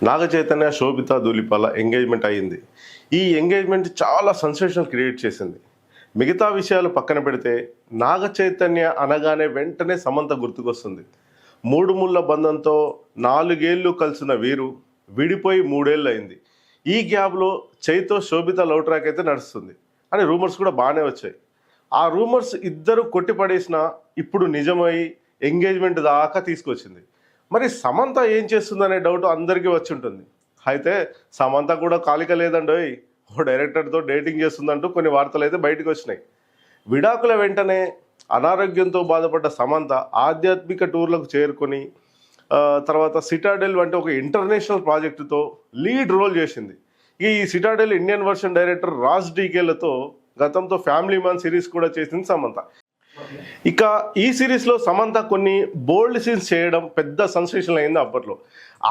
నాగ చైతన్య శోభిత Dhulipala engagement అయ్యింది. ఈ engagement చాలా సెన్సేషన్ క్రియేట్ చేసింది. మిగతా విషయాలు పక్కన పెడితే నాగ చైతన్య అనగానే వెంటనే సమంత గుర్తుకొస్తుంది. మూడు ముళ్ళ బంధంతో 4 ఏళ్ళు కలిసిన వీరు విడిపోయి 3 ఏళ్ళు అయింది. ఈ గ్యాప్లో చైతో శోభిత లవ్ ట్రాక్ అయితే నడుస్తుంది అని రూమర్స్ కూడా బాగానే వచ్చాయి. ఆ రూమర్స్ ఇద్దరు కొట్టిపడేసినా ఇప్పుడు నిజమై ఎంగేజ్మెంట్ దాకా తీసుకొచ్చింది. మరి సమంత ఏం చేస్తుందనే డౌట్ అందరికీ వచ్చి ఉంటుంది. అయితే సమంత కూడా కాలిక లేదండోయ్, ఓ డైరెక్టర్తో డేటింగ్ చేస్తుందంటూ కొన్ని వార్తలు అయితే బయటకు వచ్చినాయి. విడాకుల వెంటనే అనారోగ్యంతో బాధపడ్డ సమంత ఆధ్యాత్మిక టూర్లకు చేరుకొని తర్వాత సిటాడెల్ వంటి ఒక ఇంటర్నేషనల్ ప్రాజెక్టుతో లీడ్ రోల్ చేసింది. ఈ citadel Indian version director Raj డీకేలతో గతంతో ఫ్యామిలీ మ్యాన్ సిరీస్ కూడా చేసింది సమంత. ఇక ఈ సిరీస్లో సమంత కొన్ని బోల్డ్ సీన్స్ చేయడం పెద్ద సెన్సేషన్ అయింది అప్పట్లో.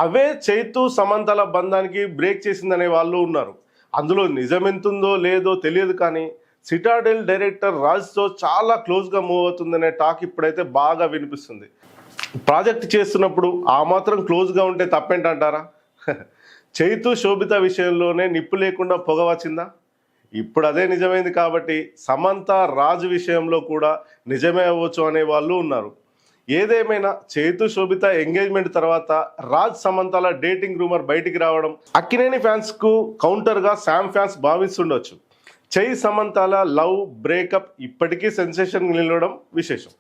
అవే చైతు సమంతల బంధానికి బ్రేక్ చేసిందనే వాళ్ళు ఉన్నారు. అందులో నిజమెంతుందో లేదో తెలియదు, కానీ సిటాడెల్ డైరెక్టర్ రాజ్తో చాలా క్లోజ్గా మూవ్ అవుతుందనే టాక్ ఇప్పుడైతే బాగా వినిపిస్తుంది. ప్రాజెక్ట్ చేస్తున్నప్పుడు ఆ మాత్రం క్లోజ్గా ఉంటే తప్పేంటంటారా? చైతు శోభిత విషయంలోనే నిప్పు లేకుండా పొగ వచ్చిందా? ఇప్పుడు అదే నిజమైంది కాబట్టి సమంత రాజ్ విషయంలో కూడా నిజమే అవ్వచ్చు అనే వాళ్ళు ఉన్నారు. ఏదేమైనా చైతు శోభిత ఎంగేజ్మెంట్ తర్వాత రాజ్ సమంతల డేటింగ్ రూమర్ బయటికి రావడం అక్కినేని ఫ్యాన్స్కు కౌంటర్గా శామ్ ఫ్యాన్స్ భావిస్తుండొచ్చు. చై సమంతల లవ్ బ్రేకప్ ఇప్పటికీ సెన్సేషన్ నిలవడం విశేషం.